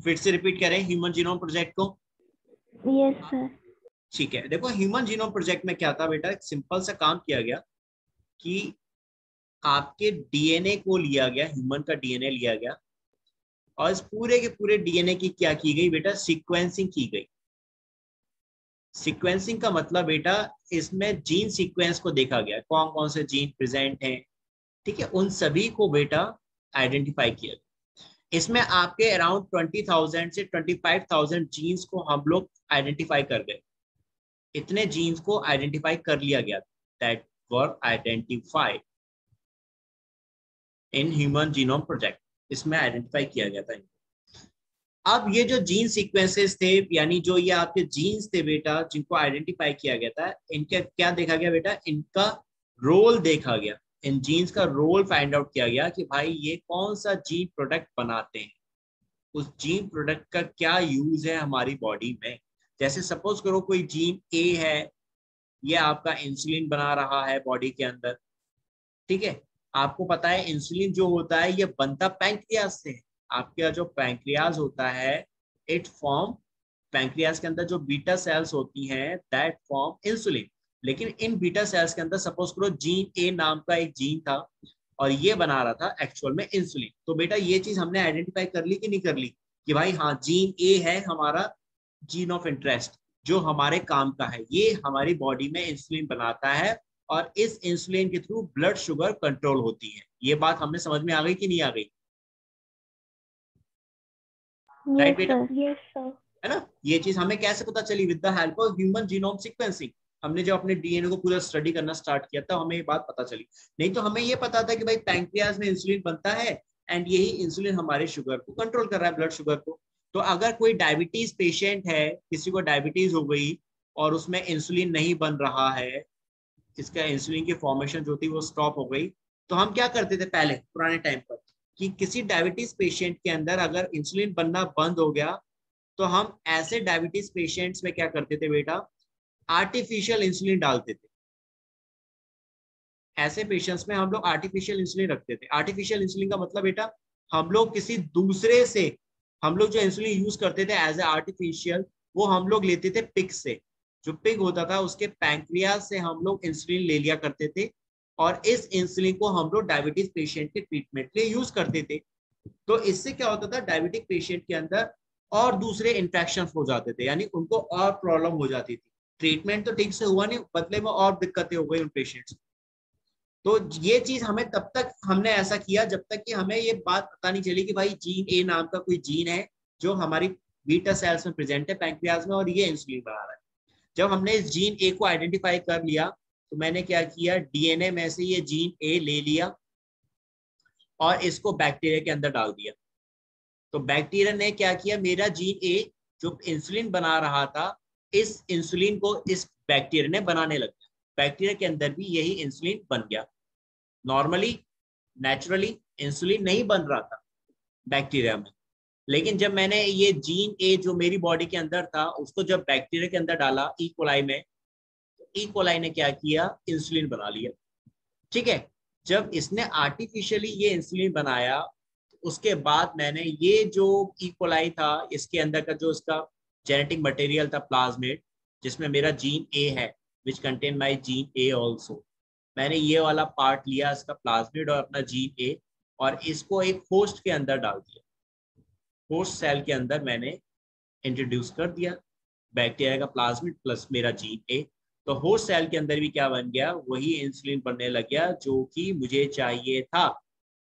फिर से रिपीट करें ह्यूमन जीनोम प्रोजेक्ट को। Yes sir. ठीक है, देखो ह्यूमन जीनोम प्रोजेक्ट में क्या था बेटा, एक सिंपल सा काम किया गया कि आपके डीएनए को लिया गया, ह्यूमन का डीएनए लिया गया और इस पूरे के पूरे डीएनए की क्या की गई बेटा, सीक्वेंसिंग की गई। सीक्वेंसिंग का मतलब बेटा, इसमें जीन सीक्वेंस को देखा गया, कौन कौन से जीन प्रेजेंट हैं, ठीक है, उन सभी को बेटा आइडेंटिफाई किया गया। इसमें आपके अराउंड 20,000 से 25,000 जीन्स को हम लोग आइडेंटिफाई कर गए। इतने जीन्स को आइडेंटिफाई कर लिया गया, that were identified in human genome project. इसमें आइडेंटिफाई किया गया था। अब ये जो जीन सीक्वेंसेस थे, यानी जो ये आपके जीन्स थे बेटा, जिनको आइडेंटिफाई किया गया था, इनका क्या देखा गया बेटा, इनका रोल देखा गया। इन जीन्स का रोल फाइंड आउट किया गया कि भाई ये कौन सा जीन प्रोडक्ट बनाते हैं, उस जीन प्रोडक्ट का क्या यूज है हमारी बॉडी में। जैसे सपोज करो कोई जीन ए है, ये आपका इंसुलिन बना रहा है बॉडी के अंदर, ठीक है। आपको पता है इंसुलिन जो होता है ये बनता पैंक्रियाज से है। आपका जो पैंक्रियाज होता है, इट फॉर्म, पैंक्रियाज के अंदर जो बीटा सेल्स होती हैं दैट फॉर्म इंसुलिन। लेकिन इन बीटा सेल्स के अंदर सपोज करो जीन ए नाम का एक जीन था और ये बना रहा था एक्चुअल में इंसुलिन। तो बेटा ये चीज हमने आइडेंटिफाई कर ली कि नहीं कर ली, कि भाई हाँ जीन ए है हमारा जीन ऑफ इंटरेस्ट, जो हमारे काम का है, ये हमारी बॉडी में इंसुलिन बनाता है और इस इंसुलिन के थ्रू ब्लड शुगर कंट्रोल होती है। ये बात हमें समझ में आ गई कि नहीं आ गई, राइट यस बेटा, सर। Yes sir. है ना। ये चीज हमें कैसे पता चली, with the help of human genome sequencing. हमने जब अपने डीएनए को पूरा स्टडी करना स्टार्ट किया था हमें ये बात पता चली। नहीं तो हमें ये पता था कि भाई पैंक्रियाज में इंसुलिन बनता है एंड यही इंसुलिन हमारे शुगर को कंट्रोल कर रहा है, ब्लड शुगर को। तो अगर कोई डायबिटीज पेशेंट है, किसी को डायबिटीज हो गई और उसमें इंसुलिन नहीं बन रहा है, इसका इंसुलिन की फॉर्मेशन जो थी वो स्टॉप हो गई, तो हम क्या करते थे पहले पुराने टाइम पर, कि किसी डायबिटीज पेशेंट के अंदर अगर इंसुलिन बनना बंद हो गया तो हम ऐसे डायबिटीज पेशेंट्स में क्या करते थे बेटा, आर्टिफिशियल इंसुलिन डालते थे। ऐसे पेशेंट्स में हम लोग आर्टिफिशियल इंसुलिन रखते थे। आर्टिफिशियल इंसुलिन का मतलब बेटा, हम लोग किसी दूसरे से, हम लोग जो इंसुलिन यूज करते थे एज ए आर्टिफिशियल, वो हम लोग लेते थे पिग से। जो पिग होता था उसके पैंक्रियाज से हम लोग इंसुलिन ले लिया करते थे और इस इंसुलिन को हम लोग डायबिटीज पेशेंट के ट्रीटमेंट के लिए यूज करते थे। तो इससे क्या होता था, डायबिटिक पेशेंट के अंदर और दूसरे इंफेक्शन हो जाते थे, यानी उनको और प्रॉब्लम हो जाती थी। ट्रीटमेंट तो ठीक से हुआ नहीं, बदले में और दिक्कतें हो गई उन पेशेंट्स। तो ये चीज हमें तब तक हमने ऐसा किया जब तक कि हमें ये बात पता नहीं चली कि भाई जीन ए नाम का कोई जीन है जो हमारी बीटा सेल्स में प्रेजेंट है पैंक्रियाज में और ये इंसुलिन बना रहा है। जब हमने इस जीन ए को आइडेंटिफाई कर लिया तो मैंने क्या किया, डीएनए में से ये जीन ए ले लिया और इसको बैक्टीरिया के अंदर डाल दिया। तो बैक्टीरिया ने क्या किया, मेरा जीन ए जो इंसुलिन बना रहा था, इस इंसुलिन को इस बैक्टीरिया ने बनाने लगा। बैक्टीरिया के अंदर भी यही इंसुलिन बन गया। नॉर्मली, नेचुरली इंसुलिन नहीं बन रहा था बैक्टीरिया में, लेकिन जब मैंने ये जीन ए जो मेरी बॉडी के अंदर था उसको जब बैक्टीरिया के अंदर डाला ई कोलाई में, तो ई कोलाई ने क्या किया, इंसुलिन बना लिया। ठीक है, जब इसने आर्टिफिशियली ये इंसुलिन बनाया, उसके बाद मैंने ये जो इकोलाई था इसके अंदर का जो इसका जेनेटिक मटेरियल था प्लाज्मिड, जिसमें मेरा जीन ए है, which contain my gene A also, मैंने ये वाला पार्ट लिया इसका प्लाज्मिड और अपना जीन ए और इसको एक होस्ट के अंदर डाल दिया। होस्ट सेल के अंदर मैंने इंट्रोड्यूस कर दिया बैक्टीरिया का प्लाज्मिड प्लस मेरा जीन ए। तो होस्ट सेल के अंदर भी क्या बन गया, वही इंसुलिन बनने लग गया जो कि मुझे चाहिए था।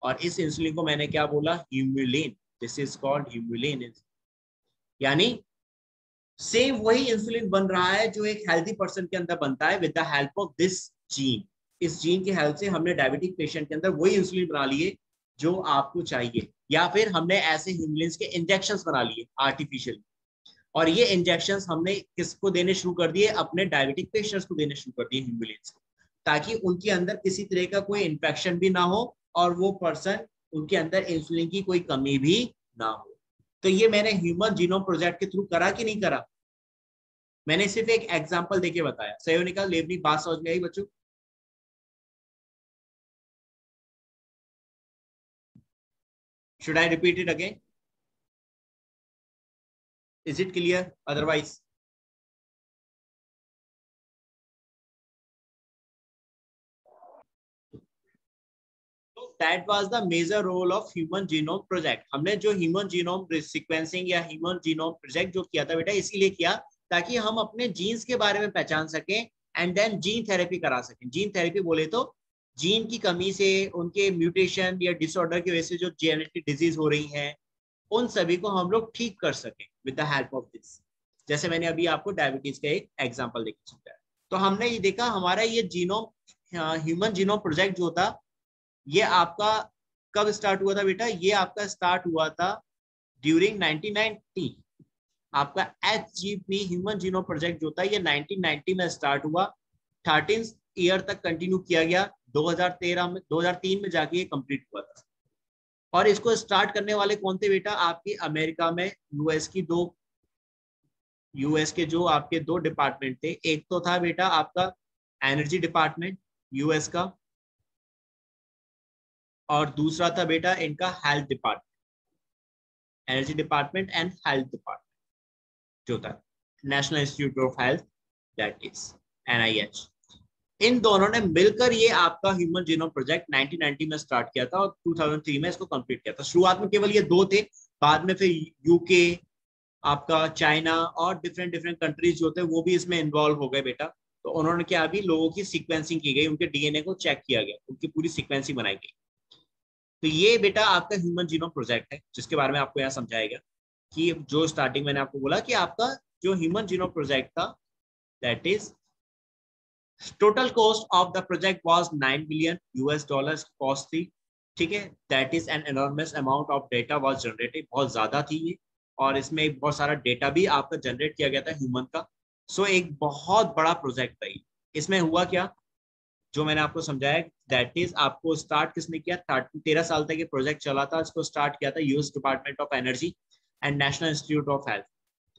और इस इंसुलिन को मैंने क्या बोला, Humulin, this is called Humulin. यानी सेम वही इंसुलिन बन रहा है जो एक हेल्दी पर्सन के अंदर बनता है with the help of this gene. इस जीन की हेल्प से हमने डायबिटिक पेशेंट के अंदर वही इंसुलिन बना लिए जो आपको चाहिए, या फिर हमने ऐसे ह्यूमुलिन के इंजेक्शंस बना लिए आर्टिफिशियल। और ये इंजेक्शंस हमने किसको देने शुरू कर दिए, अपने डायबिटिक पेशेंट्स को देने शुरू कर दिए ह्यूमुलिन्स को, ताकि उनके अंदर किसी तरह का कोई इन्फेक्शन भी ना हो और वो पर्सन, उनके अंदर इंसुलिन की कोई कमी भी ना हो। तो ये मैंने ह्यूमन जीनोम प्रोजेक्ट के थ्रू करा कि नहीं करा, मैंने सिर्फ एक एग्जांपल देके बताया। सही होने का लेबनी बात समझ में आई बच्चों? Should I repeat it again? Is it clear? Otherwise that was the major role of human genome project. हमने जो ह्यूमन जीनोम सीक्वेंसिंग या ह्यूमन जीनोम प्रोजेक्ट जो किया था बेटा, इसीलिए किया ताकि हम अपने जीन्स के बारे में पहचान सकें एंड देन जीन थेरेपी करा सकें। जीन थेरेपी बोले तो जीन की कमी से, उनके म्यूटेशन या डिसऑर्डर की वजह से जो जेनेटिक डिजीज हो रही है, उन सभी को हम लोग ठीक कर सकें with the help of this. जैसे मैंने अभी आपको डायबिटीज का एक एग्जांपल देख सकता है। तो हमने ये देखा हमारा ये जीनोम ह्यूमन जीनोम प्रोजेक्ट जो था, ये आपका कब स्टार्ट हुआ था बेटा? ये आपका स्टार्ट हुआ था ड्यूरिंग 1990। आपका HGP ह्यूमन जीनोम प्रोजेक्ट जो था ये 1990 में स्टार्ट हुआ, 13 ईयर तक कंटिन्यू किया गया, 2013 में 2003 में जाके ये कंप्लीट हुआ था। और इसको स्टार्ट करने वाले कौन थे बेटा? आपकी अमेरिका में यूएस के जो आपके दो डिपार्टमेंट थे। एक तो था बेटा आपका एनर्जी डिपार्टमेंट यूएस का, और दूसरा था बेटा इनका health department, energy department and health department जो था national institute of health, that is NIH। इन दोनों ने मिलकर ये आपका ह्यूमन जीनोम प्रोजेक्ट 1990 में स्टार्ट किया था और 2003 में इसको कंप्लीट किया था। शुरुआत में केवल ये दो थे, बाद में फिर यूके, आपका चाइना और डिफरेंट डिफरेंट कंट्रीज जो थे वो भी इसमें इन्वॉल्व हो गए बेटा। तो उन्होंने क्या, अभी लोगों की सीक्वेंसिंग की गई, उनके DNA को चेक किया गया, उनकी पूरी सीक्वेंसिंग बनाई गई। तो ये बेटा आपका ह्यूमन जीनोम प्रोजेक्ट है, जिसके बारे में आपको यहाँ समझाया गया कि जो स्टार्टिंग मैंने आपको बोला कि आपका जो ह्यूमन जीनोम प्रोजेक्ट था, that is total cost of the project was $9 billion cost थी। ठीक है, that is an enormous amount of data was generated, बहुत ज्यादा थी ये, और इसमें बहुत सारा डेटा भी आपका जनरेट किया गया था ह्यूमन का। सो एक बहुत बड़ा प्रोजेक्ट था ये। इसमें हुआ क्या, जो मैंने आपको समझाया, दैट इज आपको स्टार्ट किसने किया? 13 साल तक ये प्रोजेक्ट चला था। इसको स्टार्ट किया था US department of energy and national institute of health.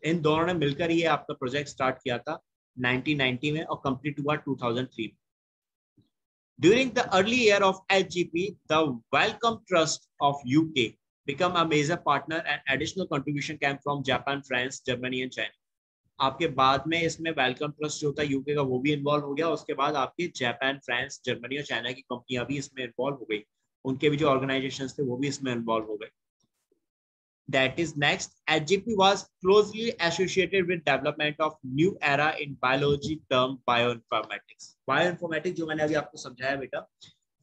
इन दोनों ने मिलकर ये आपका प्रोजेक्ट स्टार्ट किया था 1990 में और कंप्लीट हुआ 2003 में। During the early year of HGP, the Wellcome Trust of UK became a major partner and additional contribution came from Japan, France, Germany and China. आपके बाद में इसमें वेलकम ट्रस्ट जो था यूके का वो भी इन्वॉल्व हो गया। उसके बाद आपके जापान, फ्रांस, जर्मनी और चाइना की कंपनियां भी इसमें इन्वॉल्व हो गई, उनके भी जो ऑर्गेनाइजेशंस थे वो भी इसमें इन्वॉल्व हो गए। That is next, HGP was closely associated with development of new era in biology term bioinformatics. Bioinformatics जो मैंने अभी आपको समझाया बेटा,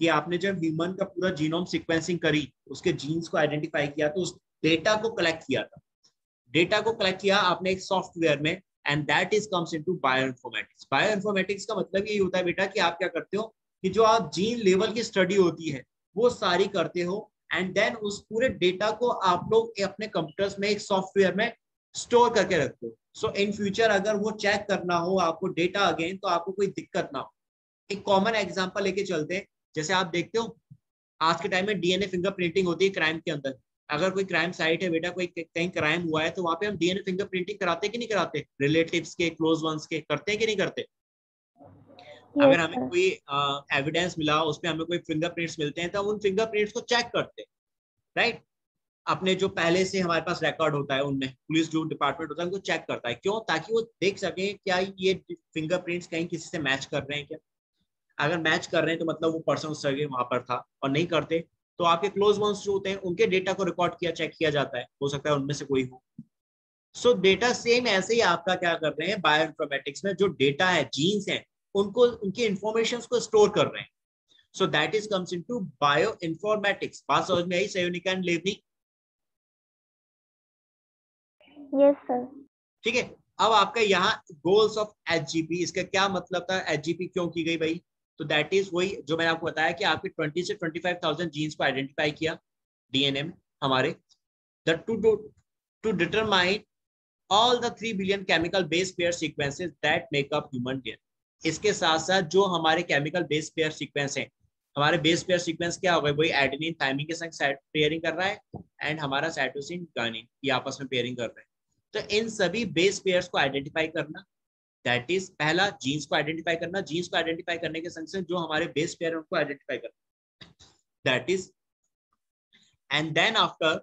कि आपने जब ह्यूमन का पूरा जीनोम सीक्वेंसिंग करी, उसके जीन्स को आइडेंटिफाई किया, तो उस डेटा को कलेक्ट किया था। डेटा को कलेक्ट किया आपने एक सॉफ्टवेयर में, and that is comes into bioinformatics. Bioinformatics का मतलब यही होता है बेटा कि आप क्या करते हो कि जो आप जीन लेवल की स्टडी होती है वो सारी करते हो, एंड देन उस पूरे डेटा को आप लोग अपने कंप्यूटर्स में एक सॉफ्टवेयर में स्टोर करके रखते हो। सो इन फ्यूचर अगर वो चेक करना हो आपको डेटा अगेन, तो आपको कोई दिक्कत ना हो। एक कॉमन एग्जांपल लेके चलते हैं। जैसे आप देखते हो आज के टाइम में DNA फिंगर प्रिंटिंग होती है क्राइम के अंदर। अगर कोई क्राइम साइट है बेटा, कोई कहीं क्राइम हुआ है, तो वहां पे हम DNA फिंगर प्रिंटिंग कराते कि नहीं कराते? रिलेटिव्स के, क्लोज वंस के, करते हैं कि नहीं करते? अगर Yes, हमें sir. कोई एविडेंस मिला, उसमें हमें कोई फिंगरप्रिंट्स मिलते हैं, तो हम उन फिंगरप्रिंट्स को चेक करते हैं, राइट? अपने जो पहले से हमारे पास रिकॉर्ड होता है उनमें, पुलिस जो डिपार्टमेंट होता है उनको चेक करता है। क्यों? ताकि वो देख सके क्या ये फिंगरप्रिंट्स कहीं किसी से मैच कर रहे हैं क्या। अगर मैच कर रहे हैं तो मतलब वो पर्सन उस जगह वहां पर था, और नहीं करते तो आपके क्लोज वंस जो होते हैं उनके डेटा को रिकॉर्ड किया, चेक किया जाता है, हो सकता है उनमें से कोई हो। सो डेटा सेम ऐसे ही आपका क्या कर रहे हैं बायोइन्फॉर्मेटिक्स में, जो डेटा है, जीन्स हैं, उनको, उनकी इंफॉर्मेशन को स्टोर कर रहे हैं। So that is comes into bioinformatics. बात समझ में आई सयोनिका एंड लेवनी? Yes, sir. ठीक है। अब आपका यहाँ गोल्स ऑफ HGP, इसका क्या मतलब था, HGP क्यों की गई भाई? तो दैट इज वही जो मैंने आपको बताया कि आपके 20 से 25,000 जीन्स को आइडेंटिफाई किया DNA में हमारे, to determine all the 3 billion chemical base pair sequences that make up human DNA। इसके साथ साथ जो हमारे केमिकल बेस पेयर सीक्वेंस हैं, हमारे बेस पेयर सीक्वेंस क्या होगा, वही एडेनिन थाइमिन के संग पेयरिंग कर रहा है, एंड हमारा साइटोसिन गानिन ये आपस में पेयरिंग कर रहे हैं। तो इन सभी बेस पेयर्स को आइडेंटिफाई करना, दैट इज पहला, जीन्स को आइडेंटिफाई करना। जीन्स को आइडेंटिफाई करने के संग संग जो हमारे बेस पेयर है उनको आइडेंटिफाई करना, that is, and then after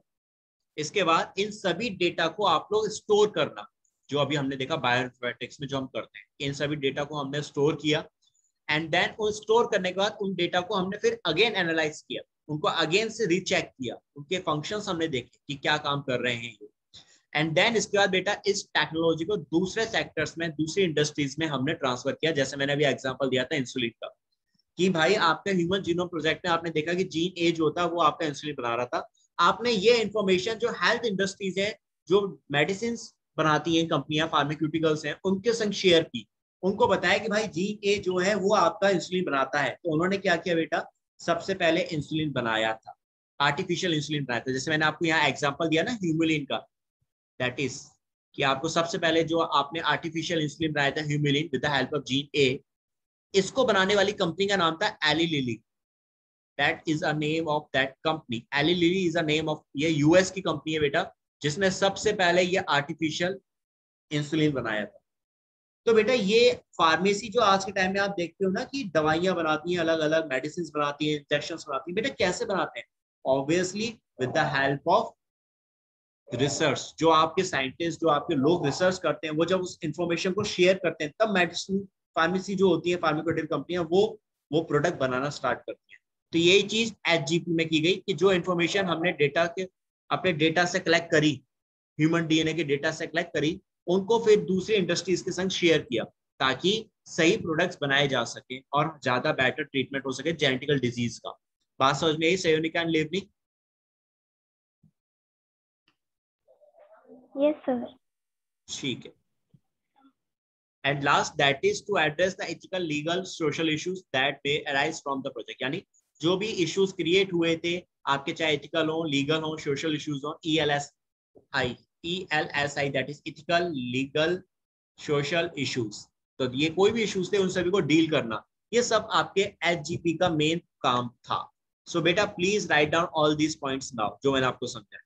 इसके बाद इन सभी डेटा को आप लोग स्टोर करना, जो अभी हमने देखा बायोइन्फॉर्मेटिक्स में जो हम करते हैं, इन सभी डेटा को हमने स्टोर किया एंड देन उन स्टोर करने के बाद उन डेटा को हमने फिर अगेन एनालाइज किया, उनको अगेन से रीचेक किया, उनके फंक्शंस हमने देखे कि क्या काम कर रहे हैं ये, एंड देन इसके बाद बेटा इस टेक्नोलॉजी को दूसरे सेक्टर्स में, दूसरी इंडस्ट्रीज में हमने ट्रांसफर किया। जैसे मैंने अभी एग्जांपल दिया था इंसुलिन का, कि भाई आपके ह्यूमन जीनोम प्रोजेक्ट में आपने देखा कि जीन ए जो होता है वो आपका इंसुलिन बना रहा था, आपने ये इंफॉर्मेशन जो हेल्थ इंडस्ट्रीज है, जो मेडिसिन बनाती हैं कंपनियां, फार्मास्यूटिकल्स हैं, उनके संग शेयर की, उनको बताया कि भाई जीन ए जो है वो आपका इंसुलिन बनाता है। तो उन्होंने क्या किया बेटा, सबसे पहले इंसुलिन बनाया था, आर्टिफिशियल इंसुलिन बनाया था। जैसे मैंने आपको यहाँ एग्जांपल दिया ना ह्यूमुलिन का, दैट इज कि आपको सबसे पहले जो आपने आर्टिफिशियल इंसुलिन बनाया था Humulin with the help of gene A, इसको बनाने वाली कंपनी का नाम था Eli Lilly. That is a name of that company, Eli Lilly is a name of, ये यूएस की कंपनी है बेटा, जिसने सबसे पहले ये आर्टिफिशियल इंसुलिन बनाया था। तो बेटा ये फार्मेसी जो आज के टाइम में आप देखते हो ना कि दवाइयां बनाती हैं, अलग अलग मेडिसिन बनाती हैं, इंजेक्शन बनाती हैं, बेटा कैसे बनाते हैं? Obviously with the help of research. जो आपके साइंटिस्ट, जो आपके लोग रिसर्च करते हैं, वो जब उस इंफॉर्मेशन को शेयर करते हैं, तब मेडिसिन फार्मेसी जो होती है, फार्मास्यूटिकल कंपनियां, वो प्रोडक्ट बनाना स्टार्ट करती हैं। तो यही चीज एचजीपी में की गई कि जो इंफॉर्मेशन हमने डेटा के, अपने डेटा से कलेक्ट करी, ह्यूमन डीएनए के डेटा से कलेक्ट करी, उनको फिर दूसरी इंडस्ट्रीज के संग शेयर किया, ताकि सही प्रोडक्ट्स बनाए जा सके और ज्यादा बेटर ट्रीटमेंट हो सके जेनेटिकल डिजीज का। बात समझ में आई Sayonika and Levni? Yes sir. ठीक है। And last, that is to address the ethical, legal, social issues that may arise from the project। यानी जो भी इश्यूज क्रिएट हुए थे आपके, चाहे एथिकल हो, लीगल हो, सोशल इश्यूज हो, ELSI that is ethical, legal, social issues, तो ये कोई भी इश्यूज थे उन सभी को डील करना, ये सब आपके एचजीपी का मेन काम था। सो बेटा please write down all these points now, जो मैंने आपको समझाया।